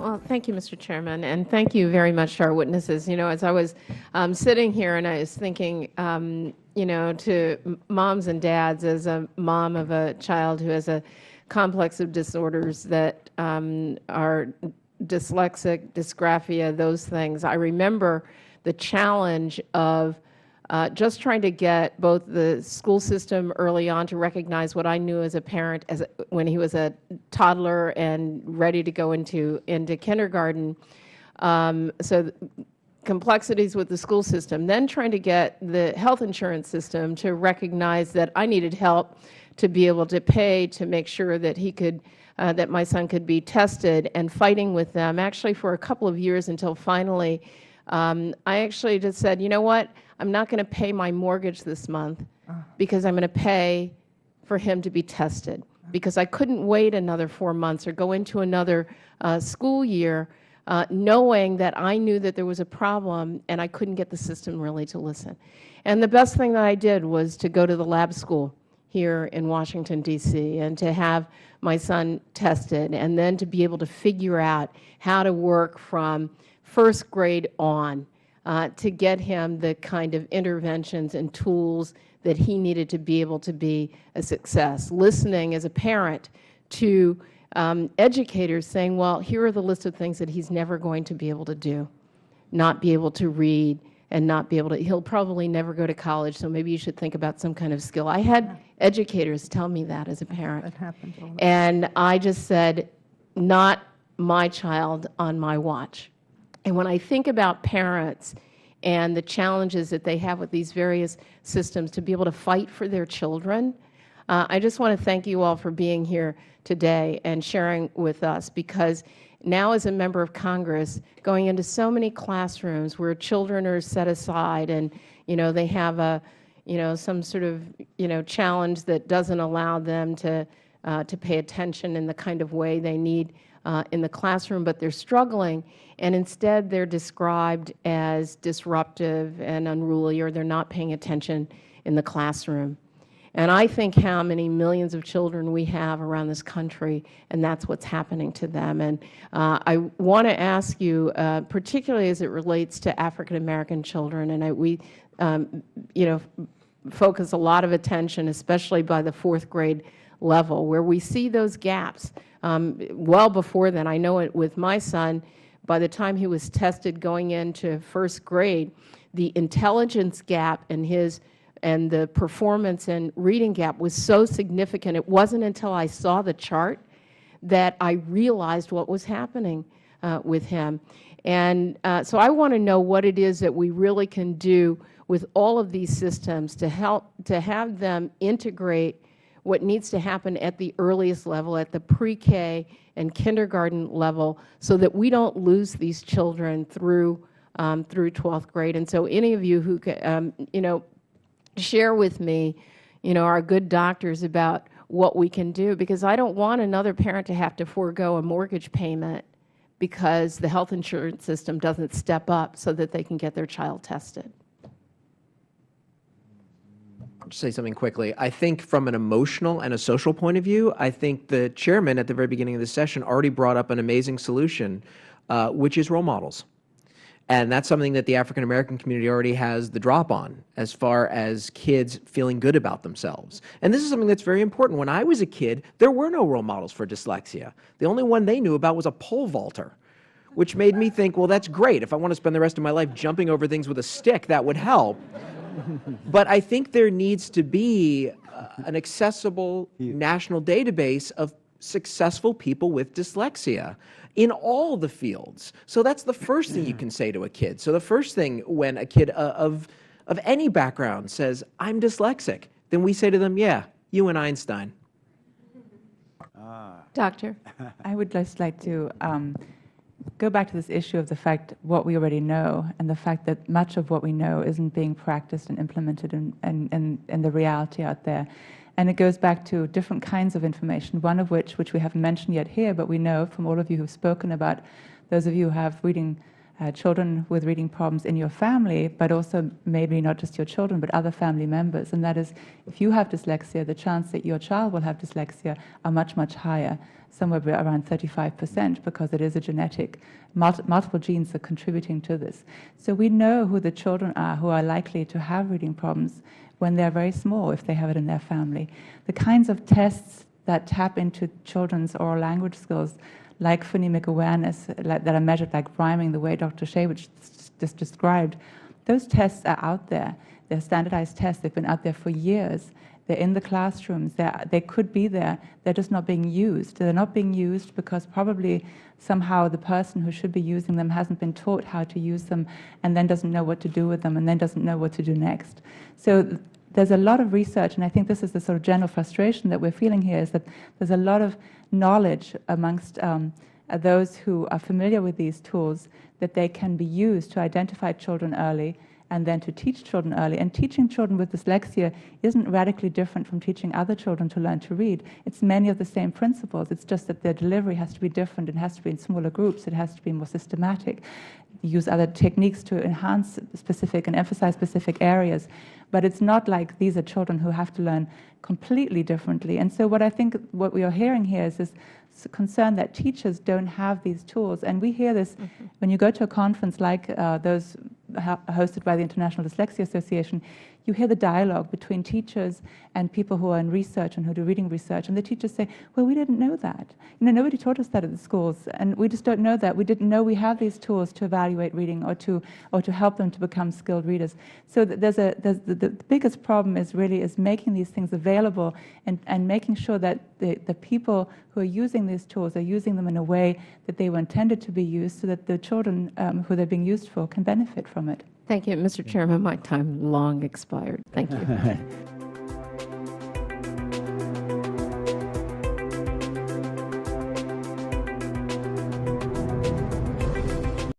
Well, thank you, Mr. Chairman, and thank you very much to our witnesses. You know, as I was sitting here and I was thinking, you know, to moms and dads, as a mom of a child who has a complex of disorders that are dyslexic, dysgraphia, those things, I remember the challenge of just trying to get both the school system early on to recognize what I knew as a parent when he was a toddler and ready to go into kindergarten. So complexities with the school system, then trying to get the health insurance system to recognize that I needed help to be able to pay to make sure that he could, that my son could be tested, and fighting with them actually for a couple of years until finally I actually just said, you know what, I'm not going to pay my mortgage this month because I'm going to pay for him to be tested, because I couldn't wait another 4 months or go into another school year knowing that I knew that there was a problem and I couldn't get the system really to listen. And the best thing that I did was to go to the lab school here in Washington, D.C., and to have my son tested, and then to be able to figure out how to work from first grade on to get him the kind of interventions and tools that he needed to be able to be a success. Listening as a parent to educators saying, well, here are the list of things that he's never going to be able to do, not be able to read, and not be able to, he'll probably never go to college, so maybe you should think about some kind of skill. I had educators tell me that as a parent. That happens all the time. And I just said, not my child on my watch. And when I think about parents and the challenges that they have with these various systems to be able to fight for their children, I just want to thank you all for being here today and sharing with us, because now as a member of Congress, going into so many classrooms where children are set aside and, you know, they have a, you know, some sort of, you know, challenge that doesn't allow them to pay attention in the kind of way they need in the classroom, but they're struggling, and instead they're described as disruptive and unruly, or they're not paying attention in the classroom. And I think how many millions of children we have around this country, and that's what's happening to them. And I want to ask you, particularly as it relates to African American children, and we, you know, focus a lot of attention, especially by the 4th grade level, where we see those gaps. Well before then, I know it with my son, by the time he was tested going into 1st grade, the intelligence gap in his and the performance and reading gap was so significant. It wasn't until I saw the chart that I realized what was happening with him. And so I want to know what it is that we really can do with all of these systems to help to have them integrate what needs to happen at the earliest level, at the pre-K and kindergarten level, so that we don't lose these children through 12th grade. And so any of you who can, you know, share with me, you know, our good doctors about what we can do, because I don't want another parent to have to forego a mortgage payment because the health insurance system doesn't step up so that they can get their child tested. I'll just say something quickly. I think from an emotional and a social point of view, I think the chairman at the very beginning of the session already brought up an amazing solution, which is role models. And that's something that the African American community already has the drop on, as far as kids feeling good about themselves. And this is something that's very important. When I was a kid, there were no role models for dyslexia. The only one they knew about was a pole vaulter, which made me think, well, that's great. If I want to spend the rest of my life jumping over things with a stick, that would help. But I think there needs to be an accessible national database of successful people with dyslexia in all the fields. So that's the first thing you can say to a kid. So the first thing when a kid of any background says, I'm dyslexic, then we say to them, yeah, you and Einstein. Doctor? I would just like to go back to this issue of the fact what we already know, and the fact that much of what we know isn't being practiced and implemented in the reality out there. And it goes back to different kinds of information, one of which we haven't mentioned yet here, but we know from all of you who've spoken about, those of you who have reading children with reading problems in your family, but also maybe not just your children, but other family members. And that is, if you have dyslexia, the chance that your child will have dyslexia are much, much higher, somewhere around 35%, because it is a genetic, multiple genes are contributing to this. So we know who the children are who are likely to have reading problems when they're very small, if they have it in their family. The kinds of tests that tap into children's oral language skills, like phonemic awareness, that are measured like rhyming, the way Dr. Shaywitz just described, those tests are out there. They're standardized tests. They've been out there for years. They're in the classrooms. They could be there. They're just not being used. They're not being used because probably somehow the person who should be using them hasn't been taught how to use them, and then doesn't know what to do with them, and then doesn't know what to do next. So there's a lot of research, and I think this is the sort of general frustration that we're feeling here, is that there's a lot of knowledge amongst those who are familiar with these tools that they can be used to identify children early and then to teach children early. And teaching children with dyslexia isn't radically different from teaching other children to learn to read. It's many of the same principles. It's just that their delivery has to be different. It has to be in smaller groups. It has to be more systematic. Use other techniques to enhance specific and emphasize specific areas. But it's not like these are children who have to learn completely differently. And so what I think what we are hearing here is this concern that teachers don't have these tools. And we hear this when you go to a conference like those hosted by the International Dyslexia Association. You hear the dialogue between teachers and people who are in research and who do reading research, and the teachers say, well, we didn't know that. You know, nobody taught us that at the schools, and we just don't know that. We didn't know we have these tools to evaluate reading or to help them to become skilled readers. So the biggest problem is making these things available and making sure that the people who are using these tools are using them in a way that they were intended to be used, so that the children who they're being used for can benefit from it. Thank you, Mr. Chairman. My time long expired. Thank you.